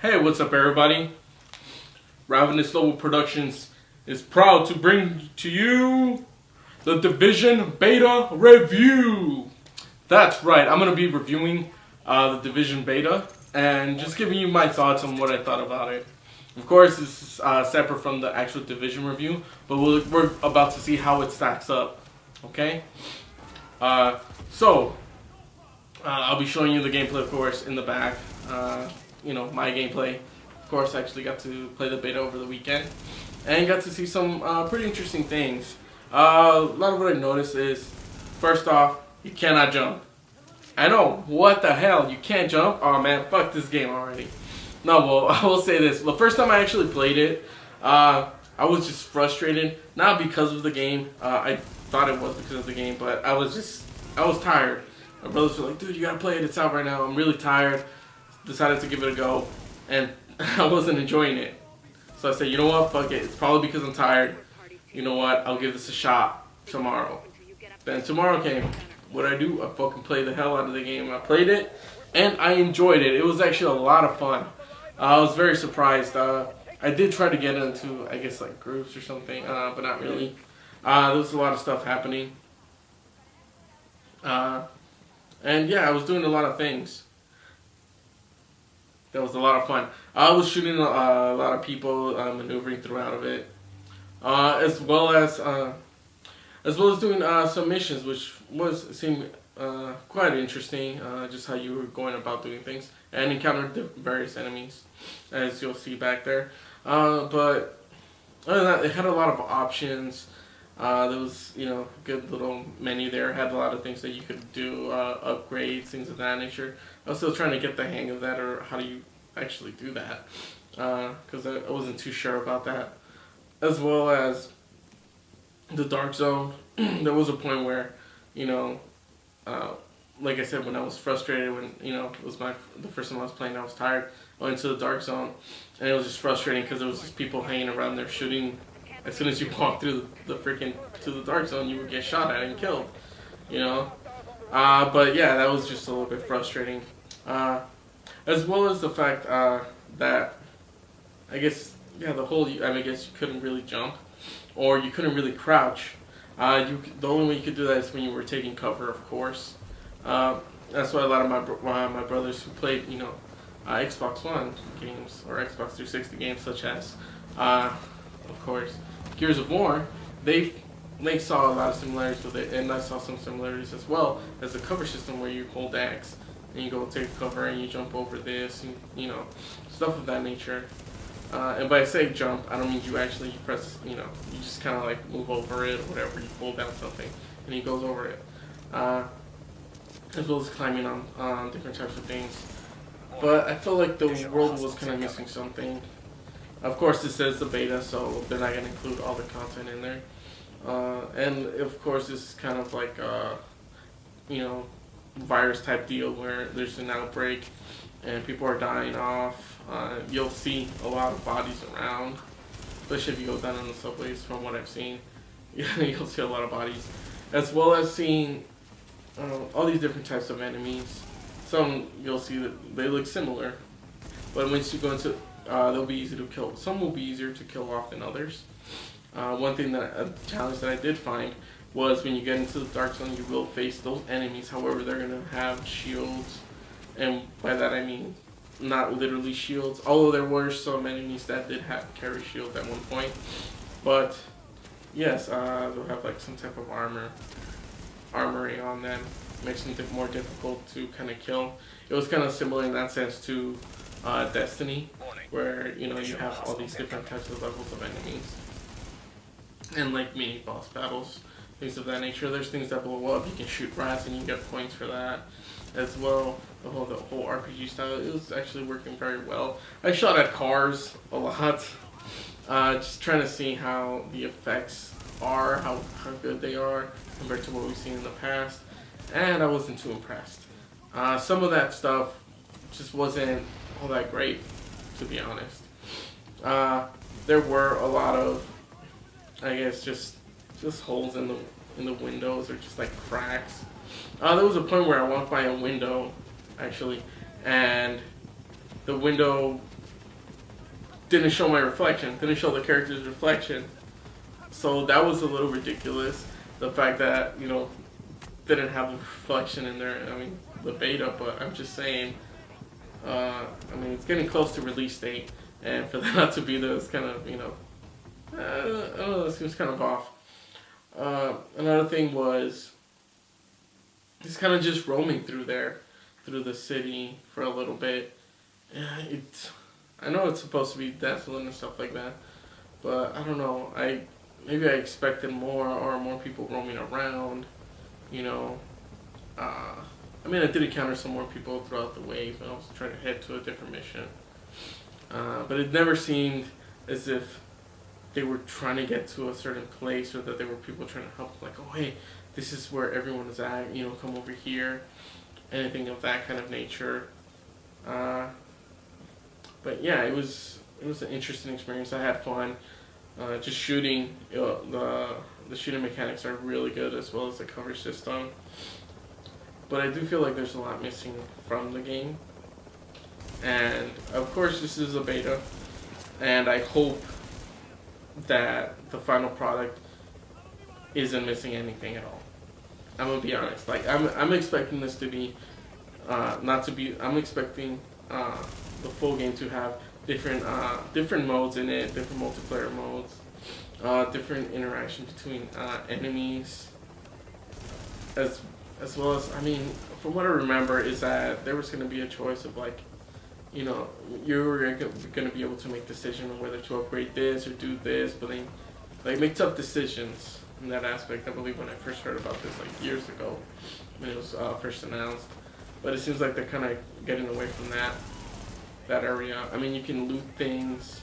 Hey, what's up, everybody? Ravenouslobo Productions is proud to bring to you the Division Beta Review. That's right, I'm going to be reviewing the Division Beta and just giving you my thoughts on what I thought about it. Of course, this is separate from the actual Division review, but we're about to see how it stacks up. Okay? I'll be showing you the gameplay, of course, in the back. My gameplay. Of course, I actually got to play the beta over the weekend and got to see some pretty interesting things. A lot of what I noticed is, first off, you cannot jump. I know, what the hell, you can't jump? Oh man, fuck this game already. No, well, I will say this. The first time I actually played it, I was just frustrated. Not because of the game. I thought it was because of the game, but I was tired. My brothers were like, dude, you gotta play it, it's out right now. I'm really tired. Decided to give it a go, and I wasn't enjoying it. So I said, you know what, fuck it. It's probably because I'm tired. You know what, I'll give this a shot tomorrow. Then tomorrow came. What I do? I fucking played the hell out of the game. I played it, and I enjoyed it. It was actually a lot of fun. I was very surprised. I did try to get into, I guess, like groups or something, but not really. There was a lot of stuff happening. And yeah, I was doing a lot of things. That was a lot of fun. I was shooting a lot of people, maneuvering throughout of it, as well as doing some missions, which seemed quite interesting. Just how you were going about doing things and encountered the various enemies, as you'll see back there. But other than that, it had a lot of options. There was, good little menu there. It had a lot of things that you could do, upgrades, things of that nature. I was still trying to get the hang of that, or how do you actually do that, because I wasn't too sure about that. As well as the Dark Zone. There was a point where, like I said, when I was frustrated, when, it was the first time I was playing, I was tired. I went to the Dark Zone, and it was just frustrating because there was just people hanging around there shooting. As soon as you walk through to the Dark Zone, you would get shot at and killed, But yeah, that was just a little bit frustrating. As well as the fact that, I guess you couldn't really jump, or you couldn't really crouch. The only way you could do that is when you were taking cover, of course. That's why a lot of my brothers who played, Xbox One games or Xbox 360 games, such as, of course, Gears of War, they saw a lot of similarities with it, and I saw some similarities as well as the cover system where you hold X and you go take cover and you jump over this, and stuff of that nature. And by say jump, I don't mean you actually press, you just kind of like move over it or whatever. You pull down something and he goes over it. As well as climbing on different types of things. But I feel like the world was kind of missing something. Of course, this is the beta, so they're not going to include all the content in there. And of course, this is kind of like virus type deal where there's an outbreak and people are dying off. You'll see a lot of bodies around, especially if you go down in the subways. From what I've seen, you'll see a lot of bodies, as well as seeing all these different types of enemies. Some you'll see that they look similar, but once you go into they'll be easy to kill. Some will be easier to kill off than others. One thing a challenge that I did find was when you get into the Dark Zone, you will face those enemies. However, they're going to have shields, and by that I mean not literally shields, although there were some enemies that did carry shields at one point. But yes, they'll have like some type of armory on them, makes them more difficult to kind of kill. It was kind of similar in that sense to Destiny, where you have all these different types of levels of enemies and like mini boss battles, things of that nature. There's things that blow up. You can shoot rats and you get points for that as well. The whole RPG style, it was actually working very well. I shot at cars a lot, just trying to see how the effects are, how good they are compared to what we've seen in the past, and I wasn't too impressed. Some of that stuff just wasn't all that great, to be honest. There were a lot of, I guess, just holes in the windows, or just like cracks. There was a point where I walked by a window, actually, and the window didn't show my reflection, didn't show the character's reflection. So that was a little ridiculous. The fact that, you know, didn't have the reflection in there. I mean, the beta, but I'm just saying. I mean, it's getting close to release date, and for that not to be there, it's kind of, you know, I don't know, it seems kind of off. Another thing was, he's kind of just roaming through the city for a little bit. I know it's supposed to be desolate and stuff like that, but I don't know. Maybe I expected more, or more people roaming around, you know. I mean, I did encounter some more people throughout the wave when I was trying to head to a different mission. But it never seemed as if they were trying to get to a certain place, or that there were people trying to help, like, oh, hey, this is where everyone is at, you know, come over here. Anything of that kind of nature. But yeah, it was an interesting experience. I had fun. Just shooting, you know, the shooting mechanics are really good, as well as the cover system. But I do feel like there's a lot missing from the game. And of course this is a beta, and I hope that the final product isn't missing anything at all. I'm gonna be honest. Like, I'm expecting this to be I'm expecting the full game to have different modes in it, different multiplayer modes, different interaction between enemies, as well as, I mean, from what I remember is that there was going to be a choice of, like, you know, you were going to be able to make decisions on whether to upgrade this or do this, but then, like, make tough decisions in that aspect. I believe when I first heard about this, like, years ago, when it was first announced. But it seems like they're kind of getting away from that area. I mean, you can loot things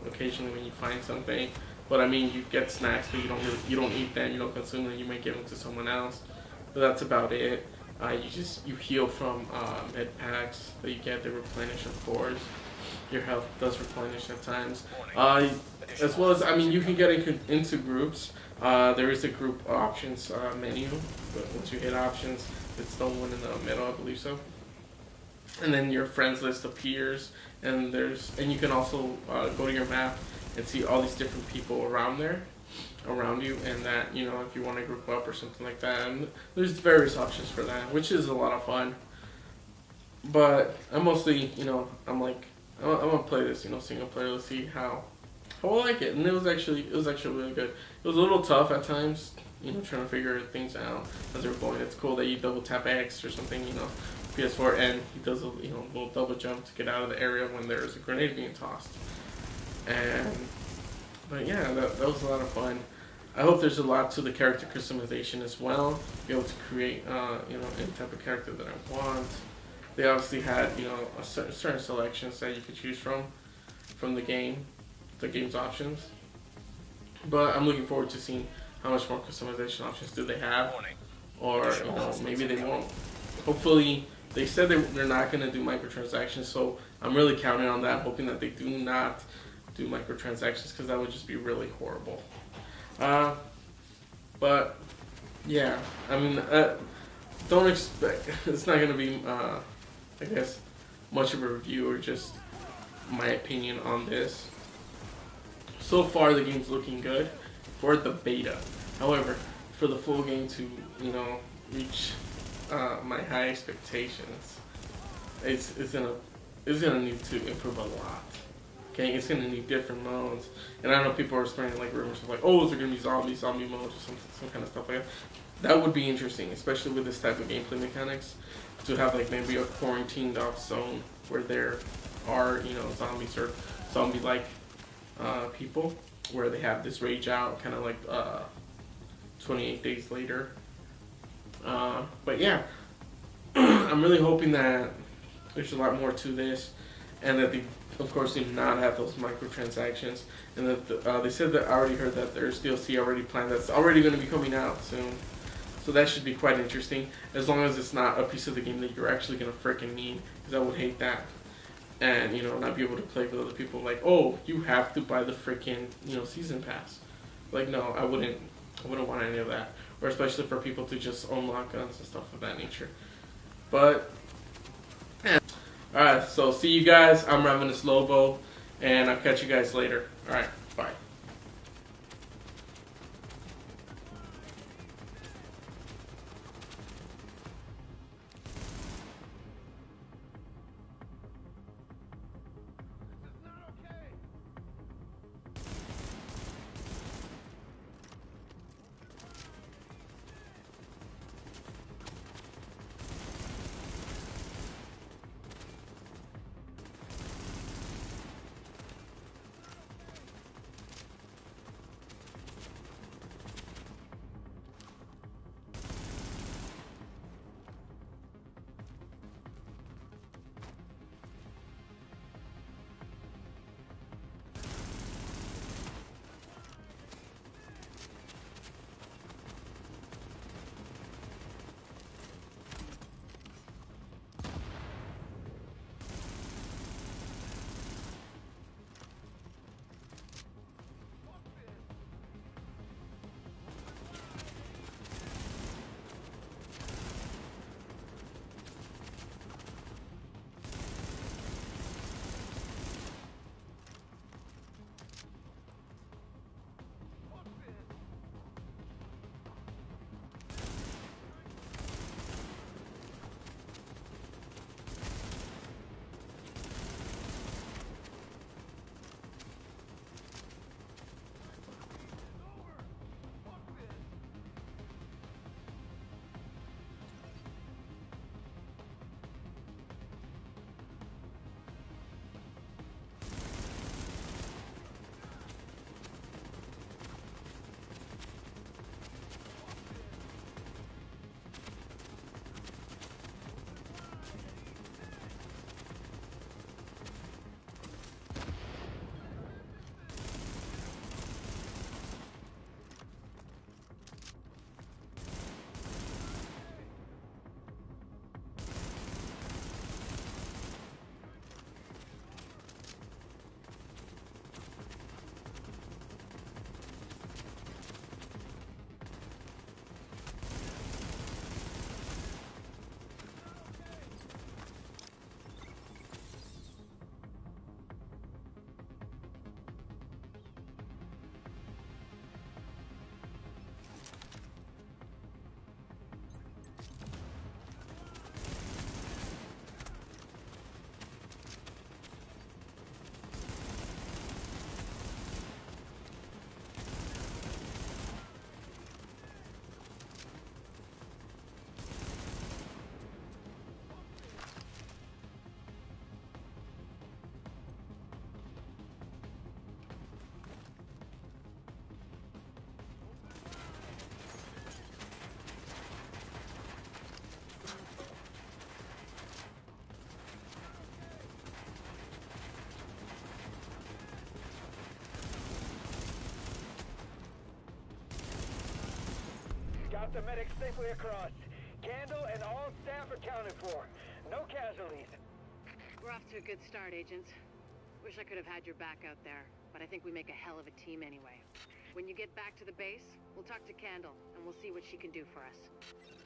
occasionally when you find something, but I mean, you get snacks, but you don't eat them, you don't consume them. You might give them to someone else, but that's about it. You heal from med packs that you get. They replenish, of course. Your health does replenish at times. As well as, I mean, you can get into groups. There is a group options menu, but once you hit options, it's the one in the middle, I believe so. And then your friends list appears, and you can also go to your map and see all these different people around you, and that, you know, if you want to group up or something like that. And there's various options for that, which is a lot of fun. But I'm mostly, you know, I'm gonna play this, you know, single player. Let's see how I like it. And it was actually really good. It was a little tough at times, you know, trying to figure things out as they were going. It's cool that you double tap X or something, you know, PS4, and he does a, you know, little double jump to get out of the area when there's a grenade being tossed. But yeah, that was a lot of fun. I hope there's a lot to the character customization as well. Be able to create, you know, any type of character that I want. They obviously had, you know, certain selections that you could choose from the game's options. But I'm looking forward to seeing how much more customization options do they have, or, you know, maybe they won't. Hopefully, they said they're not going to do microtransactions, so I'm really counting on that, hoping that they do not do microtransactions, because that would just be really horrible. But yeah, I mean, don't expect, it's not going to be, I guess, much of a review or just my opinion on this. So far, the game's looking good for the beta. However, for the full game to, you know, reach my high expectations, it's gonna need to improve a lot. Okay, it's gonna need different modes, and I know people are spreading like rumors of like, oh, is there gonna be zombie modes or some kind of stuff like that. That would be interesting, especially with this type of gameplay mechanics, to have like maybe a quarantined off zone where there are, you know, zombies or zombie-like people, where they have this rage out, kind of like 28 days later. But yeah, I'm really hoping that there's a lot more to this, and that they, of course, do not have those microtransactions, and that they said that I already heard that there's DLC already planned that's already going to be coming out soon. So that should be quite interesting, as long as it's not a piece of the game that you're actually going to freaking need, because I would hate that. And, you know, not be able to play with other people like, oh, you have to buy the freaking, you know, season pass. Like, no, I wouldn't want any of that. Or especially for people to just unlock guns and stuff of that nature. But, yeah. Alright, so see you guys. I'm Ravenouslobo. And I'll catch you guys later. All right, bye. Got the medics safely across. Candle and all staff accounted for. No casualties. We're off to a good start, agents. Wish I could have had your back out there, but I think we make a hell of a team anyway. When you get back to the base, we'll talk to Candle, and we'll see what she can do for us.